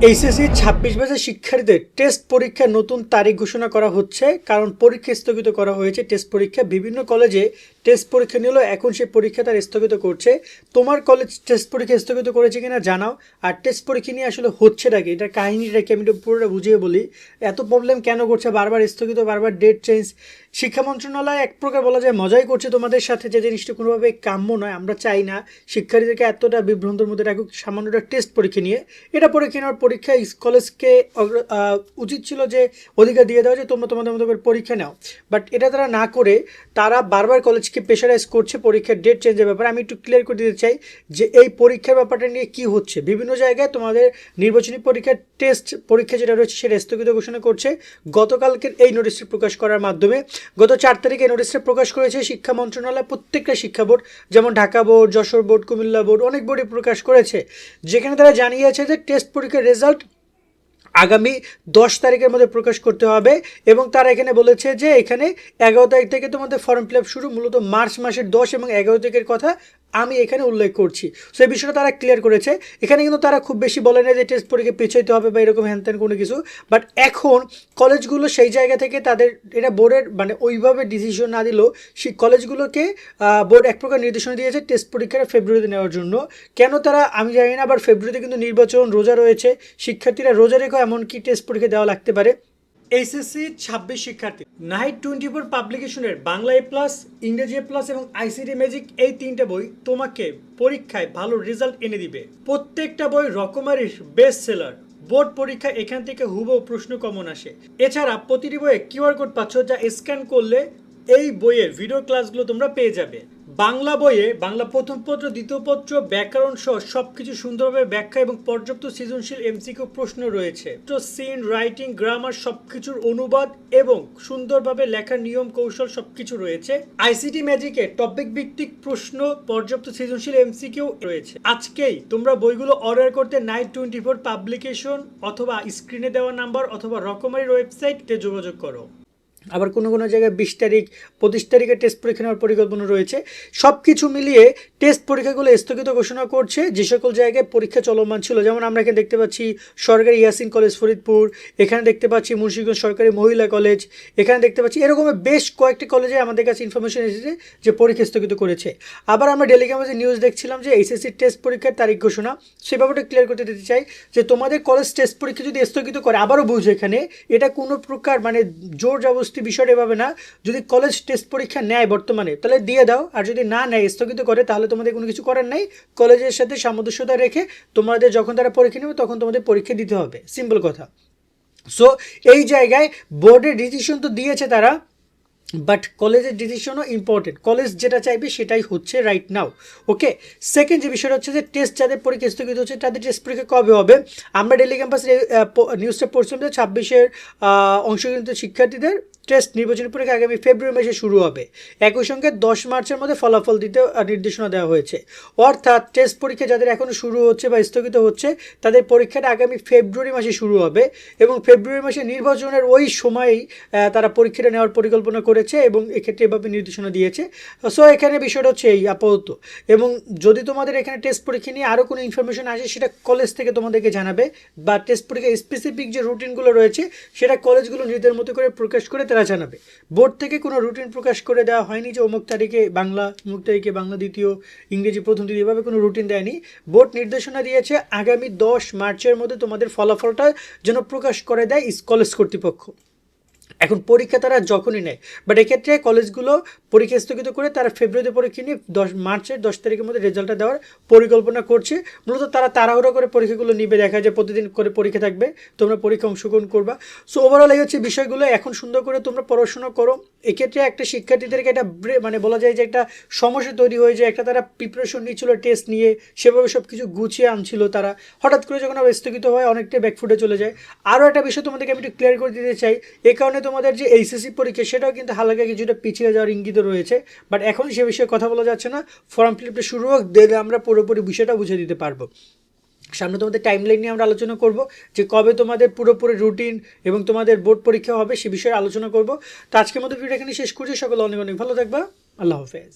HSC ২৬ ব্যাচের শিক্ষার্থীদের test পরীক্ষার নতুন তারিখ ঘোষণা করা হচ্ছে, কারণ পরীক্ষা স্থগিত করা হয়েছে। টেস্ট পরীক্ষা বিভিন্ন কলেজে টেস্ট পরীক্ষা নিল, এখন সেই পরীক্ষা তারা স্থগিত করছে। তোমার কলেজ টেস্ট পরীক্ষা স্থগিত করেছে কিনা জানাও। আর টেস্ট পরীক্ষা নিয়ে আসলে হচ্ছেটা কি, এটার কাহিনীটা কি, আমি একটু পুরোটা বুঝিয়ে বলি। এত প্রবলেম কেন করছে, বারবার স্থগিত, বারবার ডেট চেঞ্জ। শিক্ষা মন্ত্রণালয় এক প্রকার বলা যায় মজাই করছে তোমাদের সাথে, যে জিনিসটা কোনোভাবে কাম্য নয়। আমরা চাই না শিক্ষার্থীদেরকে এতটা বিভ্রান্তর মধ্যে রাখুক সামান্যটা টেস্ট পরীক্ষা নিয়ে। এটা পরীক্ষা নেওয়ার পরীক্ষা কলেজকে উচিত ছিল যে অধিকার দিয়ে দেওয়া যে তোমরা তোমাদের মতো করে পরীক্ষা নাও, বাট এটা তারা না করে তারা বারবার কলেজকে প্রেশারাইজ করছে পরীক্ষার ডেট চেঞ্জের ব্যাপারে। আমি একটু ক্লিয়ার করে দিতে চাই যে এই পরীক্ষার ব্যাপারটা নিয়ে কি হচ্ছে। বিভিন্ন জায়গায় তোমাদের নির্বাচনী পরীক্ষার টেস্ট পরীক্ষা যেটা রয়েছে সেটা স্থগিত ঘোষণা করছে গতকালকের এই নোটিশটি প্রকাশ করার মাধ্যমে। গত 4 তারিখে এই নোটিশটা প্রকাশ করেছে শিক্ষা মন্ত্রণালয়। প্রত্যেকটা শিক্ষা বোর্ড, যেমন Dhaka board, Jessore board, Comilla board, অনেক বোর্ডে প্রকাশ করেছে, যেখানে তারা জানিয়েছে যে টেস্ট পরীক্ষার রেজাল্ট আগামী 10 তারিখের মধ্যে প্রকাশ করতে হবে। এবং তারা এখানে বলেছে যে এখানে 11 তারিখ থেকে তোমাদের ফর্ম ফিল আপ শুরু, মূলত মার্চ মাসের 10 এবং 11 তারিখের কথা আমি এখানে উল্লেখ করছি। সেই বিষয়টা তারা ক্লিয়ার করেছে। এখানে কিন্তু তারা খুব বেশি বলে না যে টেস্ট পরীক্ষা পিছাইতে হবে বা এরকম হ্যান ত্যান কোনো কিছু। বাট এখন কলেজগুলো সেই জায়গা থেকে তাদের এটা বোর্ডের মানে ওইভাবে ডিসিশন না দিলেও সেই কলেজগুলোকে বোর্ড এক প্রকার নির্দেশনা দিয়েছে টেস্ট পরীক্ষাটা ফেব্রুয়ারিতে নেওয়ার জন্য। কেন তারা আমি জানি না। আবার ফেব্রুয়ারিতে কিন্তু নির্বাচন, রোজা রয়েছে, শিক্ষার্থীরা রোজা রেখেও এমনকি টেস্ট পরীক্ষা দেওয়া লাগতে পারে। এইচএসসি 26 শিক্ষার্থী নাইট 24 পাবলিকেশনের বাংলা এ প্লাস, ইংরেজি এ প্লাস এবং আইসিটি ম্যাজিক, এই 3টে বই তোমাকে পরীক্ষায় ভালো রেজাল্ট এনে দিবে। প্রত্যেকটা বই রকমারি বেস্ট সেলার। বোর্ড পরীক্ষা এখান থেকে হুবহু প্রশ্ন কমন আসে। এছাড়া প্রতিটি বইয়ে কিউআর কোড পাচ্ছ, যা স্ক্যান করলে এই বইয়ের ভিডিও ক্লাসগুলো তোমরা পেয়ে যাবে। বাংলা বইয়ে বাংলা প্রথম পত্র, দ্বিতীয় পত্র, ব্যাকরণ সহ সবকিছু সুন্দরভাবে ব্যাখ্যা এবং পর্যাপ্ত সৃজনশীল এমসিকিউ প্রশ্ন রয়েছে। তো সিন, রাইটিং, গ্রামার সবকিছুর অনুবাদ এবং সুন্দরভাবে লেখার নিয়ম কৌশল সবকিছু রয়েছে। আইসিটি ম্যাজিকে টপিক ভিত্তিক প্রশ্ন, পর্যাপ্ত সৃজনশীল এমসিকিউ রয়েছে। আজকেই তোমরা বইগুলো অর্ডার করতে নাইট 24 পাবলিকেশন অথবা স্ক্রিনে দেওয়া নাম্বার অথবা রকমারির ওয়েবসাইটে যোগাযোগ করো। আবার কোনো কোনো জায়গায় 20 তারিখ, 25 তারিখে টেস্ট পরীক্ষা নেওয়ার পরিকল্পনা রয়েছে। সব কিছু মিলিয়ে টেস্ট পরীক্ষাগুলো স্থগিত ঘোষণা করছে যে সকল জায়গায় পরীক্ষা চলমান ছিল। যেমন আমরা এখানে দেখতে পাচ্ছি সরকারি ইয়াসিন কলেজ ফরিদপুর, এখানে দেখতে পাচ্ছি মুন্সিগঞ্জ সরকারি মহিলা কলেজ, এখানে দেখতে পাচ্ছি এরকম বেশ কয়েকটি কলেজে আমাদের কাছে ইনফরমেশন এসেছে যে পরীক্ষা স্থগিত করেছে। আবার আমরা ডেলি ক্যাম্পাসে নিউজ দেখছিলাম যে এইচএসসি টেস্ট পরীক্ষার তারিখ ঘোষণা। সেই ব্যাপারটা ক্লিয়ার করতে দিতে চাই যে তোমাদের কলেজ টেস্ট পরীক্ষা যদি স্থগিত করে, আবারও বুঝো এখানে এটা কোনো প্রকার মানে জোর জবরদস্তি বিষয়টা এভাবে না। যদি কলেজ টেস্ট পরীক্ষা নেয় বর্তমানে তাহলে দিয়ে দাও, আর যদি না নেয়, স্থগিত করে, তাহলে তোমাদের কোনো কিছু করার নাই। কলেজের সাথে সামঞ্জস্যতা রেখে তোমাদের যখন তারা পরীক্ষা নেবে তখন তোমাদের পরীক্ষা দিতে হবে, সিম্পল কথা। সো এই জায়গায় বোর্ডের ডিসিশন তো দিয়েছে তারা, বাট কলেজের ডিসিশনও ইম্পর্টেন্ট। কলেজ যেটা চাইবে সেটাই হচ্ছে রাইট নাও। ওকে, সেকেন্ড যে বিষয়টা হচ্ছে যে টেস্ট যাদের পরীক্ষা স্থগিত হচ্ছে তাদের টেস্ট পরীক্ষা কবে হবে। আমরা ডেলি ক্যাম্পাসের নিউজটা পড়ছিলাম যে 26-এর অংশগ্রহণিত শিক্ষার্থীদের টেস্ট নির্বাচনী পরীক্ষা আগামী ফেব্রুয়ারি মাসে শুরু হবে। একই সঙ্গে 10 মার্চের মধ্যে ফলাফল দিতে নির্দেশনা দেওয়া হয়েছে। অর্থাৎ টেস্ট পরীক্ষা যাদের এখনও শুরু হচ্ছে বা স্থগিত হচ্ছে তাদের পরীক্ষাটা আগামী ফেব্রুয়ারি মাসে শুরু হবে, এবং ফেব্রুয়ারি মাসে নির্বাচনের ওই সময়েই তারা পরীক্ষাটা নেওয়ার পরিকল্পনা করেছে এবং এক্ষেত্রে এভাবে নির্দেশনা দিয়েছে। সো এখানে বিষয়টা হচ্ছে এই আপাতত। এবং যদি তোমাদের এখানে টেস্ট পরীক্ষা নিয়ে আরও কোনো ইনফরমেশন আসে সেটা কলেজ থেকে তোমাদেরকে জানাবে, বা টেস্ট পরীক্ষা স্পেসিফিক যে রুটিনগুলো রয়েছে সেটা কলেজগুলো নিজেদের মতো করে প্রকাশ করে তারা জানাবে। বোর্ড থেকে কোনো রুটিন প্রকাশ করে দেওয়া হয়নি যে অমুক তারিখে বাংলা, অমুক তারিখে বাংলা দ্বিতীয়, ইংরেজি প্রথম, দ্বিতীয়, এভাবে কোনো রুটিন দেয়নি। বোর্ড নির্দেশনা দিয়েছে আগামী 10 মার্চের মধ্যে তোমাদের ফলাফলটা যেন প্রকাশ করে দেয় কলেজ কর্তৃপক্ষ। এখন পরীক্ষা তারা যখনই নেয়, বাট এক্ষেত্রে কলেজগুলো পরীক্ষা স্থগিত করে তারা ফেব্রুয়ারিতে পরীক্ষা নিয়ে মার্চের 10 তারিখের মধ্যে রেজাল্টটা দেওয়ার পরিকল্পনা করছে। মূলত তারা তাড়াহুড়ো করে পরীক্ষাগুলো নিবে, দেখা যায় প্রতিদিন করে পরীক্ষা থাকবে, তোমরা পরীক্ষা অংশগ্রহণ করবা। সো ওভারঅল এই হচ্ছে বিষয়গুলো। এখন সুন্দর করে তোমরা পড়াশোনা করো। এক্ষেত্রে একটা শিক্ষার্থীদেরকে একটা মানে বলা যায় যে একটা সমস্যা তৈরি হয়ে যায়। একটা তারা প্রিপারেশন নিচ্ছিল টেস্ট নিয়ে, সেভাবে সব কিছু গুছিয়ে আনছিল, তারা হঠাৎ করে যখন আবার স্থগিত হয় অনেকটাই ব্যাকফুটে চলে যায়। আরও একটা বিষয় তোমাদেরকে আমি একটু ক্লিয়ার করে দিতে চাই, এই কারণে তোমাদের যে এইচএসসি পরীক্ষা সেটাও কিন্তু হালকা কিছুটা পিছিয়ে যাওয়ার ইঙ্গিত রয়েছে, বাট এখন সে বিষয়ে কথা বলা যাচ্ছে না। ফর্ম ফিল আপটা শুরু হোক, দিলে আমরা পুরোপুরি বিষয়টা বুঝে দিতে পারবো। সামনে তোমাদের টাইমলাইন নিয়ে আমরা আলোচনা করব যে কবে তোমাদের পুরোপুরি রুটিন এবং তোমাদের বোর্ড পরীক্ষা হবে সে বিষয়ে আলোচনা করব। তো আজকের মতো ভিডিও এখানে শেষ করছি। সকলে অনেক অনেক ভালো থাকবা। আল্লাহ হাফেজ।